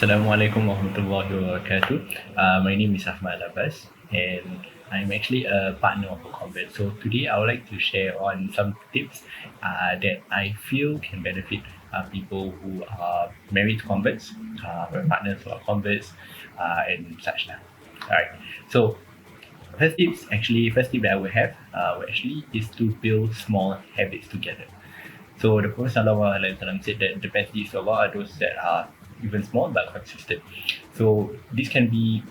Assalamualaikum warahmatullahi wabarakatuh. My name is Ahmad Abbas, and I'm actually a partner of a convert. So today I would like to share on some tips that I feel can benefit people who are married converts, partners who are converts, and such. Alright. So first tip that I would have is to build small habits together. So the Prophet Sallallahu Alaihi Wasallam said that the best deeds of Allah are those that are even small but consistent. So this can be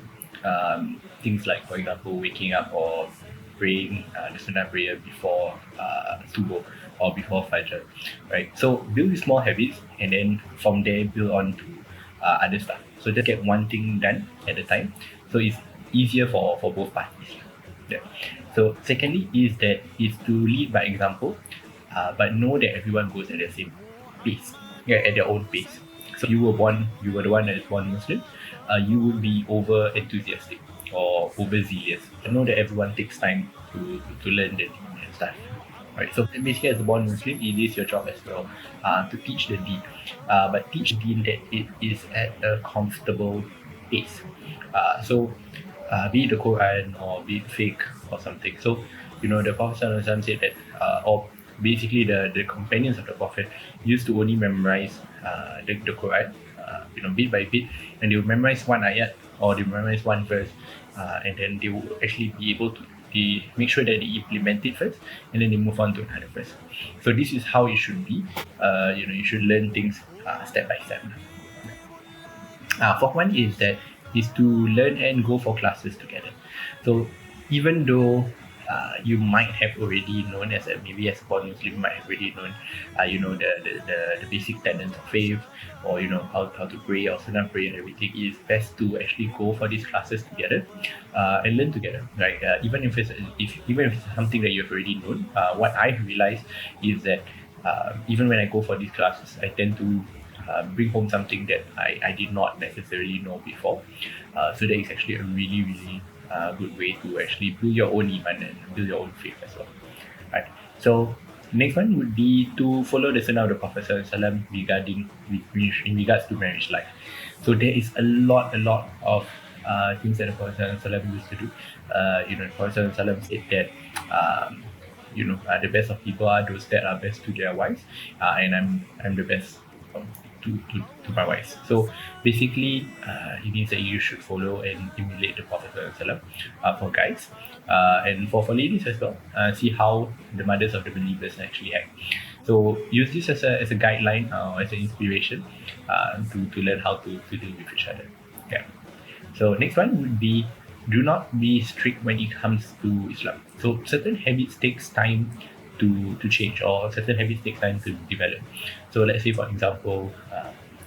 things like, for example, waking up or praying the Sunnah prayer before Subuh or before Fajr, right? So build these small habits and then from there build on to other stuff. So just get one thing done at a time. So it's easier for both parties. Yeah. So secondly is to lead by example, but know that everyone goes at the same pace, yeah, at their own pace. So you were the one that is born Muslim, you would be over enthusiastic or overzealous. You know that everyone takes time to learn the deen and stuff. Right, so basically, as a born Muslim, it is your job as well to teach the deen, but teach deen that it is at a comfortable pace. Be it the Quran or be it fake or something. So, the Prophet ﷺ said that, or basically the companions of the Prophet used to only memorize the Quran, bit by bit, and they would memorize one ayat or they memorize one verse, and then they will actually be able to make sure that they implement it first, and then they move on to another verse. So this is how it should be. You should learn things step by step. Fourth one is to learn and go for classes together. So even though you might have already known maybe as a born Muslim, you might have already known the basic tenets of faith, or how to pray or sunnah pray and everything, is best to actually go for these classes together and learn together, right? Even if it's something that you've already known, what I realized is that even when I go for these classes, I tend to bring home something that I did not necessarily know before. So that is actually a really, really good way to actually build your own iman and build your own faith as well. Right. So next one would be to follow the sunnah of the Prophet ﷺ in regards to marriage life. So there is a lot of things that the Prophet ﷺ used to do. The Prophet ﷺ said that the best of people are those that are best to their wives, and I'm the best um, to my wives. So basically, it means that you should follow and emulate the Prophet ﷺ, for guys, and for ladies as well. See how the mothers of the believers actually act. So use this as a guideline, as an inspiration, to learn how to deal with each other. Yeah. So next one would be, do not be strict when it comes to Islam. So certain habits takes time to change, or certain habits take time to develop. So let's say, for example,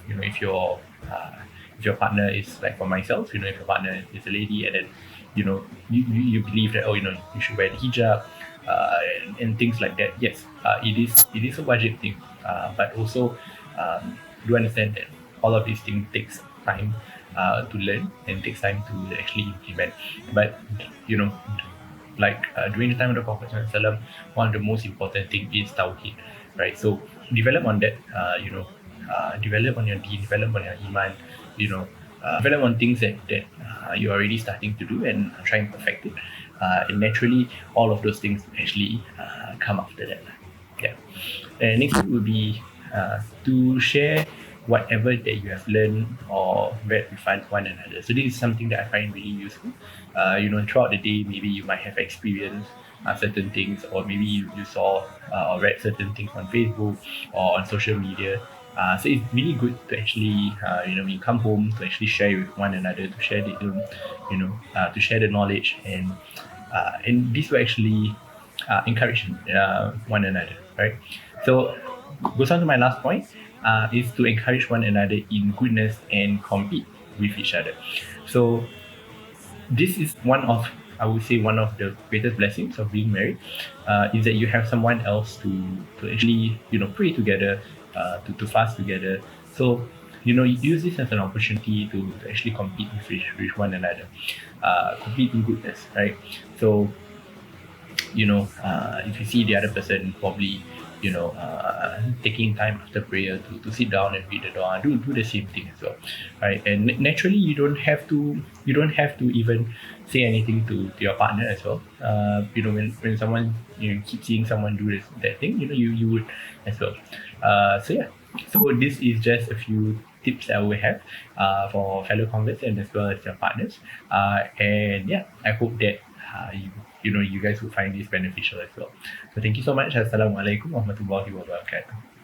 if your partner is, like for myself, if your partner is a lady, and then you believe that, you should wear the hijab, and things like that. Yes, it is a wajib thing, but also do understand that all of these things takes time to learn and takes time to actually implement. But during the time of the Prophet ﷺ, one of the most important thing is tawheed, right? So develop on that, develop on your deen, develop on your iman, develop on things that you're already starting to do and try and perfect it. And naturally, all of those things actually come after that. Yeah. And next would be to share whatever that you have learned or read with one another. So this is something that I find really useful. Throughout the day, maybe you might have experienced certain things, or maybe you saw or read certain things on Facebook or on social media. So it's really good to actually, when you come home, to actually share with one another, to share the ilm, to share the knowledge, and this will actually encourage one another, right? So goes on to my last point, is to encourage one another in goodness and compete with each other. So this is I would say, one of the greatest blessings of being married, is that you have someone else to actually pray together, to fast together. So use this as an opportunity to actually compete with one another, compete in goodness, right? So if you see the other person probably taking time after prayer to sit down and read the Dua, do the same thing as well, right? And naturally, you don't have to even say anything to your partner as well. When someone keep seeing someone do that thing, you would as well. So yeah, so this is just a few tips that we have for fellow converts and as well as your partners. And yeah, I hope that you guys will find this beneficial as well. So thank you so much. Assalamualaikum warahmatullahi wabarakatuh.